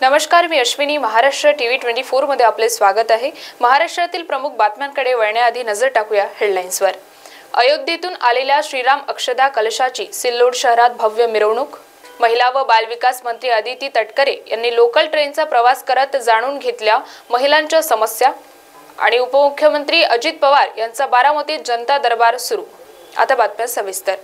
नमस्कार, मी अश्विनी. महाराष्ट्र टीव्ही 24 मध्ये आपले स्वागत आहे. महाराष्ट्रातील प्रमुख बातम्यांकडे वळण्याआधी नजर टाकूया हेडलाईन्सवर. अयोध्येतून आलेल्या श्रीराम अक्षदा कलशाची सिल्लोड शहरात भव्य मिरवणूक. महिला व बालविकास मंत्री अदिती तटकरे यांनी लोकल ट्रेनचा प्रवास करत जाणून घेतल्या महिलांच्या समस्या. आणि उपमुख्यमंत्री अजित पवार यांचा बारामतीत जनता दरबार सुरू. आता बातम्या सविस्तर.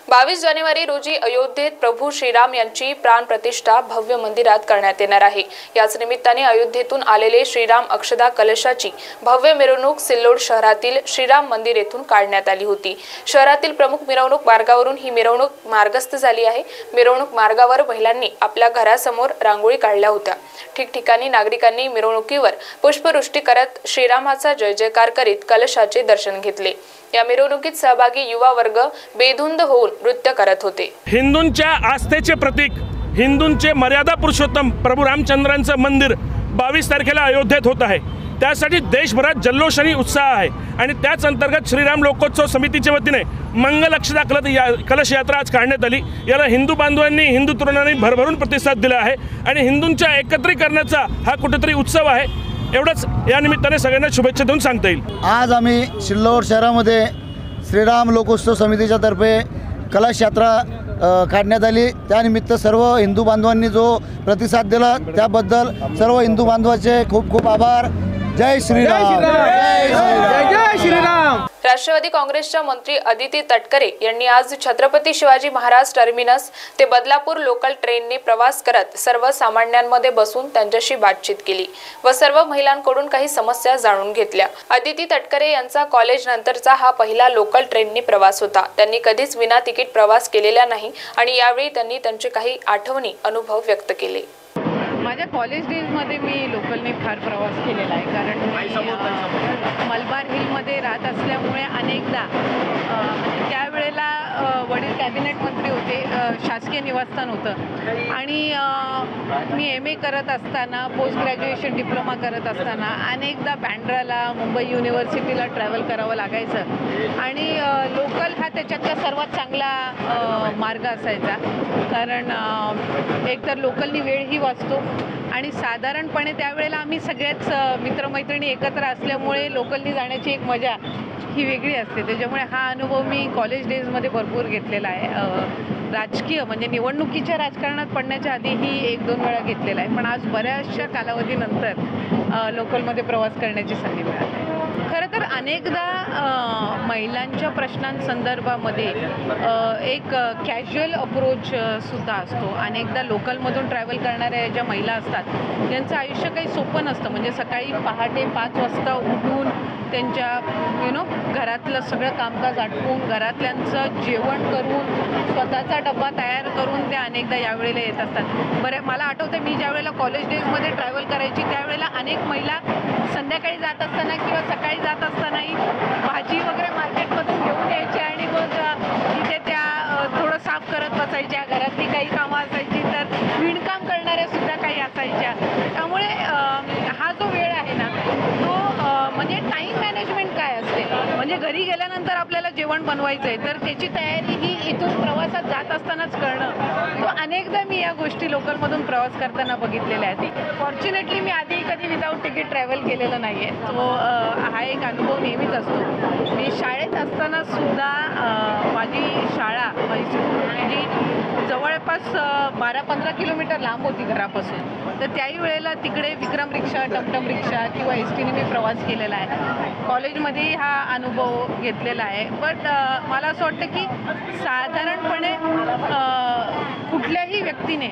22 जानेवारी रोजी अयोध्येत प्रभू श्रीराम यांची प्राण प्रतिष्ठा भव्य मंदिरात करण्यात येणार आहे. याच निमित्ताने अयोध्येतून आलेले श्रीराम अक्षदा कलशाची भव्य मिरवणूक सिल्लोड शहरातील श्रीराम मंदिर येथून काढण्यात आली होती. शहरातील प्रमुख मिरवणूक मार्गावरून ही मिरवणूक मार्गस्थ झाली आहे. मिरवणूक मार्गावर महिलांनी आपल्या घरासमोर रांगोळी काढल्या होत्या. ठिकठिकाणी नागरिकांनी मिरवणुकीवर पुष्पवृष्टी करत श्रीरामाचा जय जयकार करीत कलशाचे दर्शन घेतले. या मिरवणुकीत सहभागी युवा वर्ग बेधुंद होऊन नृत्य करत होते. हिंदूंच्या आस्थेचे प्रतीक, हिंदूंचे मर्यादा पुरुषोत्तम प्रभू रामचंद्रांचं मंदिर 22 तारखेला अयोध्येत होत आहे. त्यासाठी देशभरात जल्लोष आणि उत्साह आहे आणि त्याच अंतर्गत श्रीराम लोकोत्सव समितीच्या वतीने मंगल अक्षदा कलश यात्रा आज काढण्यात आली. याला हिंदू बांधवांनी, हिंदू तरुणांनी भरभरून प्रतिसाद दिला आहे आणि हिंदूंच्या एकत्रीकरणाचा हा कुठेतरी उत्सव आहे. एवढंच या निमित्ताने सगळ्यांना शुभेच्छा देऊन सांगता येईल. आज आम्ही सिल्लोड शहरामध्ये श्रीराम लोकोत्सव समितीच्या तर्फे कलश यात्रा काढण्यात आली. त्यानिमित्त सर्व हिंदू बांधवांनी जो प्रतिसाद दिला त्याबद्दल सर्व हिंदू बांधवांचे खूप खूप आभार. जय श्रीराम. जय श्रीराम. राष्ट्रवादी काँग्रेसच्या मंत्री अदिती तटकरे यांनी आज छत्रपती शिवाजी महाराज टर्मिनस ते बदलापूर लोकल ट्रेनने प्रवास करत सर्वसामान्यांमध्ये बसून त्यांच्याशी बातचीत केली व सर्व महिलांकडून काही समस्या जाणून घेतल्या. अदिती तटकरे यांचा कॉलेज नंतरचा हा पहिला लोकल ट्रेनने प्रवास होता. त्यांनी कधीच विना तिकीट प्रवास केलेला नाही आणि यावेळी त्यांनी त्यांचे काही आठवणी अनुभव व्यक्त केले. माझ्या कॉलेज डेजमध्ये मी लोकलने फार प्रवास केलेला आहे, कारण मी मलबार हिलमध्ये राहत असल्यामुळे अनेकदा त्यावेळेला वडील कॅबिनेट मंत्री होते, शासकीय निवासस्थान होतं आणि मी MA करत असताना, पोस्ट ग्रॅज्युएशन डिप्लोमा करत असताना अनेकदा बँड्राला, मुंबई युनिव्हर्सिटीला ट्रॅव्हल करावं लागायचं आणि लोकल हा त्याच्यातला सर्वात चांगला मार्ग असायचा, कारण एकतर लोकलनी वेळही वाचतो आणि साधारणपणे त्यावेळेला आम्ही सगळेच मित्रमैत्रिणी एकत्र असल्यामुळे लोकलनी जाण्याची एक मजा ही वेगळी असते. त्याच्यामुळे हा अनुभव मी कॉलेज डेजमध्ये भरपूर घेतलेला आहे. राजकीय म्हणजे निवडणुकीच्या राजकारणात पडण्याच्या आधीही 1-2 वेळा घेतलेला आहे, पण आज बऱ्याचशा कालावधीनंतर लोकलमध्ये प्रवास करण्याची संधी मिळाली. खरं तर अनेकदा महिलांच्या प्रश्नांसंदर्भामध्ये एक कॅज्युअल अप्रोच सुद्धा असतो. अनेकदा लोकलमधून ट्रॅव्हल करणाऱ्या ज्या महिला असतात त्यांचं आयुष्य काही सोपं नसतं. म्हणजे सकाळी पहाटे 5 वाजता उठून त्यांच्या घरातलं सगळं कामकाज आटपून घरातल्यांचं जेवण करून स्वतःचा डब्बा तयार करून त्या अनेकदा यावेळेला येत असतात. बरं, मला आठवतं मी ज्या वेळेला कॉलेज डेजमध्ये ट्रॅव्हल करायची त्यावेळेला अनेक महिला संध्याकाळी जात असताना किंवा सकाळी जात असतानाही भाजी वगैरे मार्केटमधून घेऊन यायच्या आणि मग तिथे त्या थोडं साफ करत बसायच्या. घरातली काही कामं असायची तर विणकाम करणाऱ्या सुद्धा काही असायच्या. त्यामुळे हा जो वेळ आहे ना तो म्हणजे टाईम मॅनेजमेंट काय असते, म्हणजे घरी गेल्यानंतर आपल्याला जेवण बनवायचं आहे तर त्याची तयारी ही इथून प्रवासात जात असतानाच करणं, तो अनेकदा मी या गोष्टी लोकलमधून प्रवास करताना बघितलेल्या आहेत. फॉर्च्युनेटली मी आधी कधी विदाऊट तिकीट ट्रॅव्हल केलेलं नाही आहे. तो हा एक अनुभव नेहमीच असतो. मी शाळेत असताना सुद्धा माझी शाळा जी जवळपास 12-15 किलोमीटर लांब होती घरापासून, तर त्याही वेळेला तिकडे विक्रम रिक्षा, टमटम रिक्षा किंवा STने मी प्रवास केलेला आहे. कॉलेजमध्येही हा अनुभव घेतलेला आहे. बट मला असं वाटतं की साधारणपणे कुठल्याही व्यक्तीने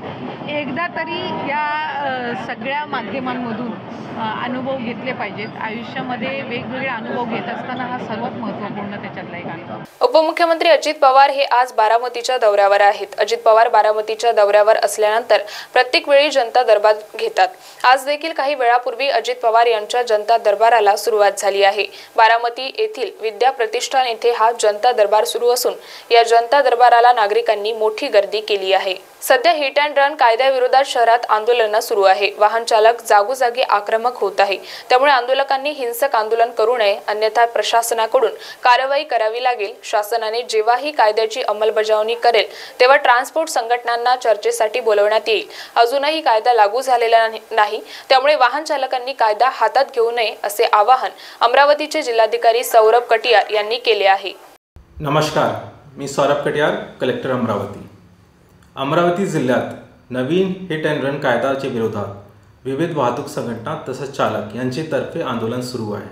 एकदा तरी या सगळ्या माध्यमांमधून अनुभव घेतले पाहिजेत. आयुष्यामध्ये वेगवेगळे अनुभव घेत असताना हा सर्वात महत्त्वपूर्ण त्याच्यातला एक अनुभव. उपमुख्यमंत्री अजित पवार हे आज बारामतीच्या दौऱ्यावर आहेत. अजित पवार बारामतीच्या दौऱ्यावर असल्यानंतर प्रत्येक वेळी जनता दरबार घेतात. आज देखील काही वेळापूर्वी अजित पवार यांच्या जनता दरबाराला सुरुवात झाली आहे. बारामती येथील विद्या प्रतिष्ठान येथे हा जनता दरबार सुरू असून या जनता दरबाराला नागरिकांनी मोठी गर्दी केली आहे. आहे। सध्या हिट अँड रन कायद्याविरोधात शहरात आंदोलन सुरू आहे। वाहन चालक जागोजागी आक्रमक होत आहे। त्यामुळे आंदोलकांनी हिंसक आंदोलन करू नये, अन्यथा प्रशासनाकडून कारवाई करावी लागेल। शासनाने जेव्हाही कायद्याची अंमलबजावणी करेल तेव्हा ट्रान्सपोर्ट संघटनांना चर्चेसाठी बोलवण्यात येईल। अजूनही कायदा लागू झालेला नाही, त्यामुळे वाहन चालकांनी कायदा हातात घेऊ नये असे आवाहन अमरावतीचे जिल्हाधिकारी सौरभ कटियार यांनी केले आहे। नमस्कार, मी सौरभ कटियार, कलेक्टर अमरावती जिल्ह्यात नवीन हिट अँड रन कायद्याच्या विरोधात विविध वाहतूक संघटना तसंच चालक यांच्यातर्फे आंदोलन सुरू आहे।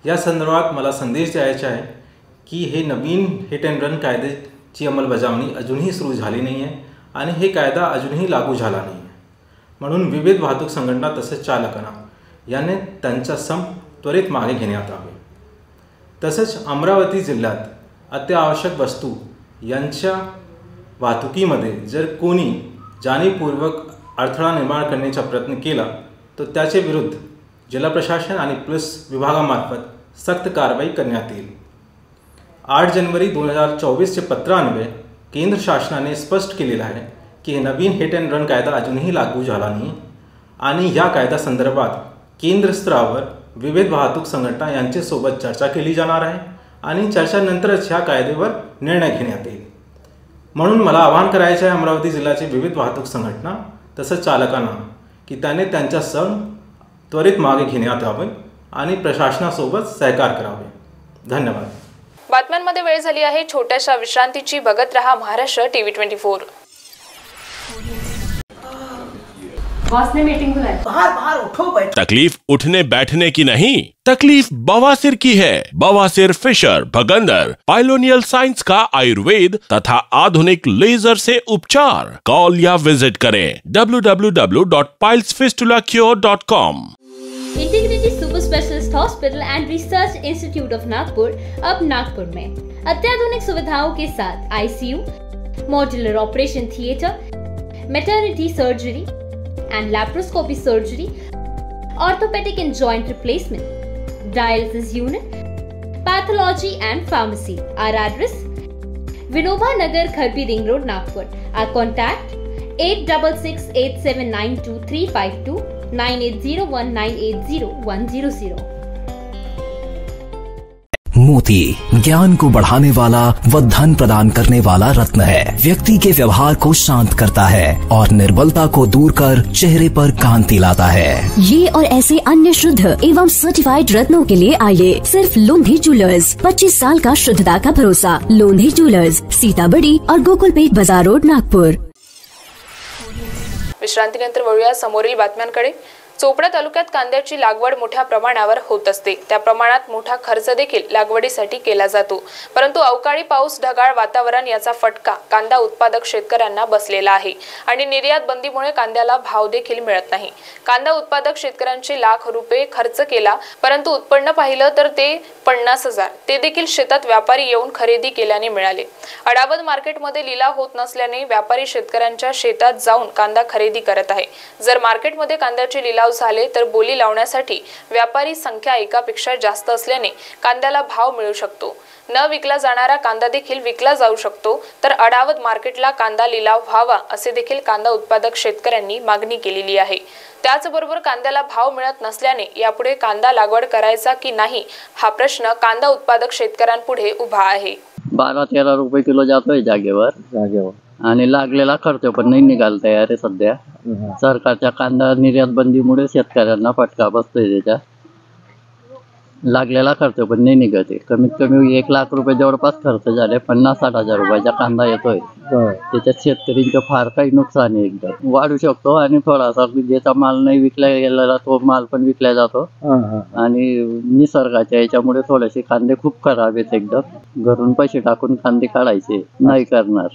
या संदर्भात मला संदेश द्यायचा आहे की हे नवीन हिट अँड रन कायद्याची अंमलबजावणी अजूनही सुरू झाली नाही आहे आणि हे कायदा अजूनही लागू झाला नाही आहे। म्हणून विविध वाहतूक संघटना तसंच चालकांना याने त्यांचा संप त्वरित मागे घेण्यात यावे। तसंच अमरावती जिल्ह्यात अत्यावश्यक वस्तू यांच्या वाहतुकीमध्ये जर कोणी जाणीवपूर्वक अडथळा निर्माण करण्याचा प्रयत्न केला तर त्याचे विरुद्ध जिल्हा प्रशासन आणि पोलीस विभागामार्फत सक्त कारवाई करण्यात येईल। 8 जानेवारी 2024चे पत्रान्वये केंद्र शासनाने स्पष्ट केलेलं आहे की नवीन हिट अँड रन कायदा अजूनही लागू झाला नाही आणि या कायद्यासंदर्भात केंद्र स्तरावर विविध वाहतूक संघटना यांच्यासोबत चर्चा केली जाणार आहे आणि चर्चेनंतरच ह्या कायद्यावर निर्णय घेण्यात येईल। म्हणून मला आवाहन करायचे आहे अमरावती जिल्ह्याचे विविध वाहतूक संघटना तसंच चालकांना की त्याने त्यांचा सण त्वरित मागे घेण्यात यावे आणि प्रशासनासोबत सहकार्य करावे। धन्यवाद। बातम्यांमध्ये वेळ झाली आहे छोट्याशा विश्रांतीची। बघत रहा महाराष्ट्र टीव्ही 24। बॉस ने मीटिंग बुलाई। बाहर उठो बैठो। तकलीफ उठने बैठने की नहीं, तकलीफ बवासीर की है। बवासीर फिशर भगंदर पाइलोनियल साइंस का आयुर्वेद तथा आधुनिक लेजर से उपचार। कॉल या विजिट करें www.pilesfistulacure.com। Integrated super specialist hospital end research institute of Nagpur अब नागपुर में अत्याधुनिक सुविधाओं के साथ ICU, modular operation theatre, maternity surgery and laparoscopy surgery, orthopedic and joint replacement, dialysis unit, pathology and pharmacy. Our address: Vinoba Nagar, Kharbi Ring Road, Nagpur. Our contact: 8668792352 9801980100। मोती ज्ञान को बढ़ाने वाला व धन प्रदान करने वाला रत्न है। व्यक्ति के व्यवहार को शांत करता है और निर्बलता को दूर कर चेहरे पर कांति लाता है। ये और ऐसे अन्य शुद्ध एवं सर्टिफाइड रत्नों के लिए आइए सिर्फ लोंधी ज्वेलर्स। 25 साल का शुद्धता का भरोसा। लोंधी ज्वेलर्स, सीताबड़ी और गोकुलपेठ बाजार रोड, नागपुर। विश्रांतीनंतर वळूया समोरील बातम्यांकडे। चोपडा तालुक्यात कांद्याची लागवड मोठ्या प्रमाणावर होत असते। त्या प्रमाणात मोठा खर्च देखील लागवडीसाठी केला जातो, परंतु अवकाळी पाऊस, ढगाळ वातावरण याचा फटका कांदा उत्पादक शेतकऱ्यांना बसलेला आहे आणि निर्यात बंदीमुळे कांद्याला भाव देखील मिळत नाही। कांदा उत्पादक शेतकऱ्यांचे लाख रुपये खर्च केला, परंतु उत्पन्न पाहिलं तर ते 50,000 ते देखील शेतात व्यापारी येऊन खरेदी केल्याने मिळाले। अडावद मार्केटमध्ये लिलाव होत नसल्याने व्यापारी शेतकऱ्यांच्या शेतात जाऊन कांदा खरेदी करत आहे। जर मार्केटमध्ये कांद्याचे लिलाव झाले तर बोली लावण्यासाठी व्यापारी संख्या एकापेक्षा जास्त असल्याने कांद्याला भाव मिळू शकतो। न विकला जाणारा कांदा देखील विकला जाऊ शकतो, तर अडावद मार्केटला कांदा लिलाव व्हावा असे देखील कांदा उत्पादक शेतकऱ्यांनी मागणी केलेली आहे। त्याचबरोबर कांद्याला भाव मिळत नसल्याने यापुढे कांदा लागवड करायचा की नाही हा प्रश्न कांदा उत्पादक शेतकऱ्यांपुढे उभा आहे। 12-13 रुपये किलो जातोय जागेवर आणि लागलेला खर्च पण नाही निघाला तयार आहे सध्या। सरकारच्या कांदा निर्यात बंदीमुळे शेतकऱ्यांना फटका बसतोय। त्याच्या लागलेला खर्च पण नाही निघत आहे। कमीत कमी 1 लाख रुपये जवळपास खर्च झाले। 50-60 हजार रुपयाचा कांदा येतोय। त्याच्यात शेतकऱ्यांचं फार काही नुकसान आहे। एकदम वाढू शकतो आणि थोडासा ज्याचा माल नाही विकला गेलेला तो माल पण विकला जातो आणि निसर्गाच्या याच्यामुळे थोडेसे कांदे खूप खराब आहेत। एकदम घरून पैसे टाकून कांदे काढायचे नाही करणार।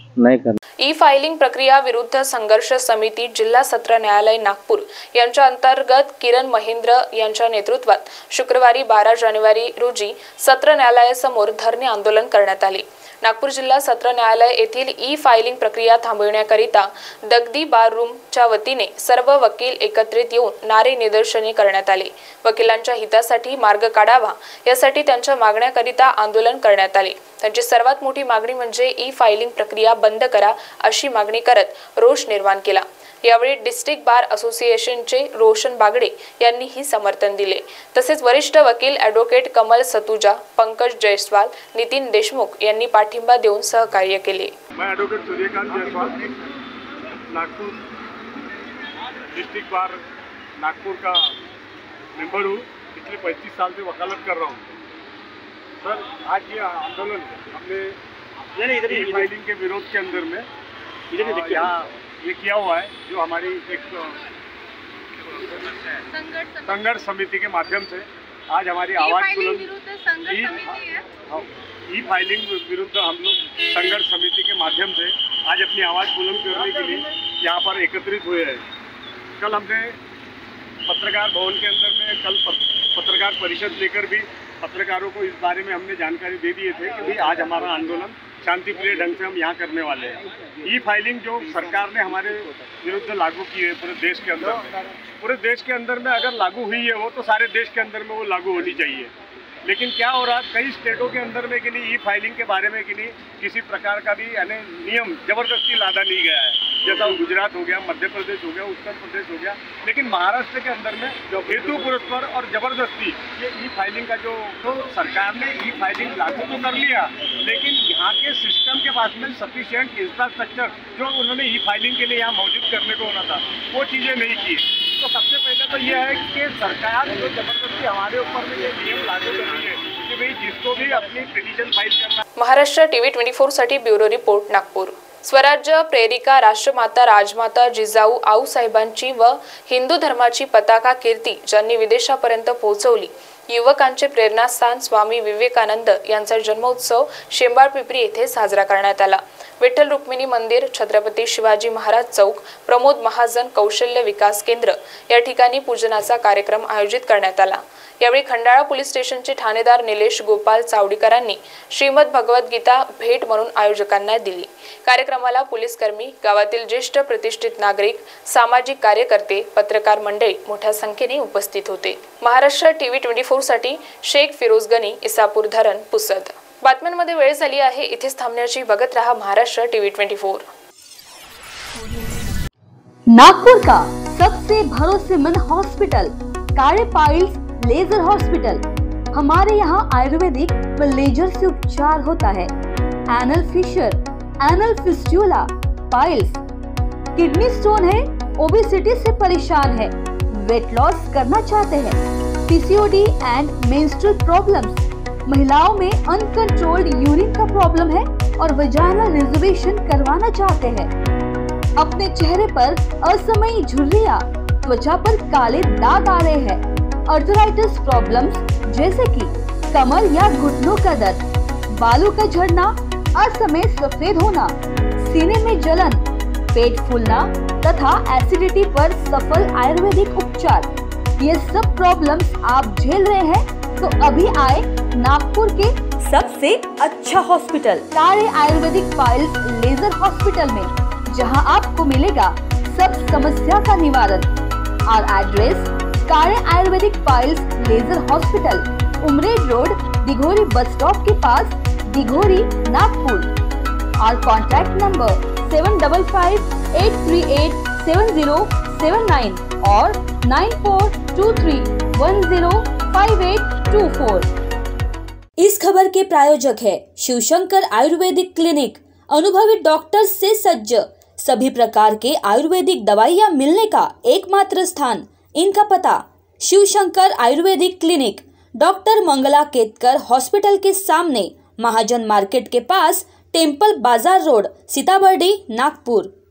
ई फायलिंग प्रक्रिया विरुद्ध संघर्ष समिती जिल्हा सत्र न्यायालय नागपूर यांच्या अंतर्गत किरण महेंद्र यांच्या नेतृत्वात शुक्रवारी 12 जानेवारी रोजी सत्र न्यायालयासमोर धरणे आंदोलन करण्यात आले। नागपूर जिल्हा सत्र न्यायालय येथील ई फायलिंग प्रक्रिया थांबविण्याकरिता दगडी बार रूमच्या वतीने सर्व वकील एकत्रित येऊन नारे निदर्शने करण्यात आले। वकिलांच्या हितासाठी मार्ग काढावा यासाठी त्यांच्या मागण्याकरिता आंदोलन करण्यात आले। त्यांची सर्वात मोठी मागणी म्हणजे ई फायलिंग प्रक्रिया बंद करा अशी मागणी करत रोष निर्माण केला। यावेळी डिस्ट्रिक्ट बार असोसिएशनचे रोशन बागडे यांनीही समर्थन दिले। तसेच वरिष्ठ वकील ॲडव्होकेट कमल सतुजा, पंकज जयस्वाल, नितीन देशमुख यांनी पाठिंबा देऊन सहकार्य केले। मैं advocate Suryakant Jaiswal Nagpur district bar Nagpur का मेंबर हूँ। पिछले 35 साल से वकालत कर रहा हूँ। सर, आज ये आंदोलन हमने ई फाइलिंग के विरोध के अंदर में यहाँ ये किया हुआ है, जो हमारी एक संघर्ष समिति के माध्यम से आज हमारी आवाज़ बुलंद ई फाइलिंग विरुद्ध हम लोग संघर्ष समिति के माध्यम से आज अपनी आवाज़ बुलंद करने के लिए यहाँ पर एकत्रित हुए हैं। कल हमने पत्रकार भवन के अंदर में पत्रकार परिषद लेकर भी पत्रकारों को इस बारे में हमने जानकारी दे दिए थे कि भाई आज हमारा आंदोलन शांतिप्रिय ढंग से हम यहाँ करने वाले हैं। ई फाइलिंग जो सरकार ने हमारे विरुद्ध लागू की है पूरे देश के अंदर में अगर लागू हुई है वो, तो सारे देश के अंदर में वो लागू होनी चाहिए। लेकिन क्या हो रहा है, कई स्टेटों के अंदर में कि नहीं ई फाइलिंग के बारे में कि नहीं किसी प्रकार का भी यानी नियम जबरदस्ती लादा नहीं गया है। जैसा गुजरात हो गया, मध्य प्रदेश हो गया, उत्तर प्रदेश हो गया, लेकिन महाराष्ट्र के अंदर में जो हेतुपुरस्पर और जबरदस्ती ये ई फाइलिंग का जो सरकार ने ई फाइलिंग लागू तो कर लिया, लेकिन यहाँ के सिस्टम के पास में सफिशिएंट इंफ्रास्ट्रक्चर जो उन्होंने ई फाइलिंग के लिए यहाँ मौजूद करने को होना था वो चीज़ें नहीं की। तो सबसे पहले तो यह है कि सरकार जो जबरदस्ती हमारे ऊपर में ये नियम लागू कर रही है कि भाई जिसको भी अपनी पिटीशन फाइल करना। महाराष्ट्र टीव्ही 24 साठी ब्युरो रिपोर्ट नागपूर। स्वराज्य प्रेरिका राष्ट्रमाता राजमाता जिजाऊ आऊसाहेबांची व हिंदू धर्माची पताका कीर्ती ज्यांनी विदेशापर्यंत पोहोचवली, युवकांचे प्रेरणास्थान स्वामी विवेकानंद यांचा जन्मोत्सव शेंबाळपिंपरी येथे साजरा करण्यात आला। विठ्ठल रुक्मिणी मंदिर, छत्रपती शिवाजी महाराज चौक, प्रमोद महाजन कौशल्य विकास केंद्र या ठिकाणी पूजनाचा कार्यक्रम आयोजित करण्यात आला। यावेळी खंडाळा पोलीस स्टेशनचे ठाणेदार निलेश गोपाल चावडीकरांनी श्रीमद भगवद्गीता भेट म्हणून आयोजकांना दिली। कार्यक्रमाला पोलीसकर्मी, गावातील ज्येष्ठ प्रतिष्ठित नागरिक, सामाजिक कार्यकर्ते, पत्रकार मंडळी मोठ्या संख्येने उपस्थित होते। महाराष्ट्र टीव्ही 24 साठी शेख फिरोज गनी, इसापूर धरण, पुसद। बातम्यांमध्ये वेळ झाली आहे, इथेच थांबण्याची। बघत रहा महाराष्ट्र टीव्ही 24। नागपुर का सबसे भरोसेमंद हॉस्पिटल काले पाइल्स लेजर हॉस्पिटल। हमारे यहाँ आयुर्वेदिक व लेजर से उपचार होता है। Anal fissure, anal fistula, piles, kidney stone है, ओबेसिटी से परेशान है, वेट लॉस करना चाहते हैं, पीसीओडी एंड मेंस्ट्रुअल प्रॉब्लम्स, महिलाओं में अनकंट्रोल्ड यूरिन का प्रॉब्लम है और वजाइनल रिजर्वेशन करवाना चाहते हैं, अपने चेहरे पर असमयी झुर्रियां, त्वचा पर काले दाग आ रहे हैं, अर्थराइटिस प्रॉब्लम्स जैसे कि कमर या घुटनों का दर्द, बालों का झड़ना, असमय सफेद होना, सीने में जलन, पेट फूलना तथा एसिडिटी पर सफल आयुर्वेदिक उपचार, ये सब प्रॉब्लम्स आप झेल रहे हैं तो अभी आए नागपुर के सबसे अच्छा हॉस्पिटल काले आयुर्वेदिक पाइल्स लेजर हॉस्पिटल में, जहां आपको मिलेगा सब समस्या का निवारण। और address Kale Ayurvedic piles laser hospital, Umred road, Dighori bus stop के पास, दिघोरी, नागपुर। और कॉन्टैक्ट नंबर 7558387079 और 9423105824। इस खबर के प्रायोजक है शिवशंकर आयुर्वेदिक क्लिनिक, अनुभवी डॉक्टर्स से सज्ज, सभी प्रकार के आयुर्वेदिक दवाइयाँ मिलने का एकमात्र स्थान। इनका पता Shivshankar Ayurvedic clinic, doctor Mangala Ketkar hospital के सामने, महाजन मार्केट के पास, टेम्पल बाजार रोड, सीताबर्डी, नागपुर।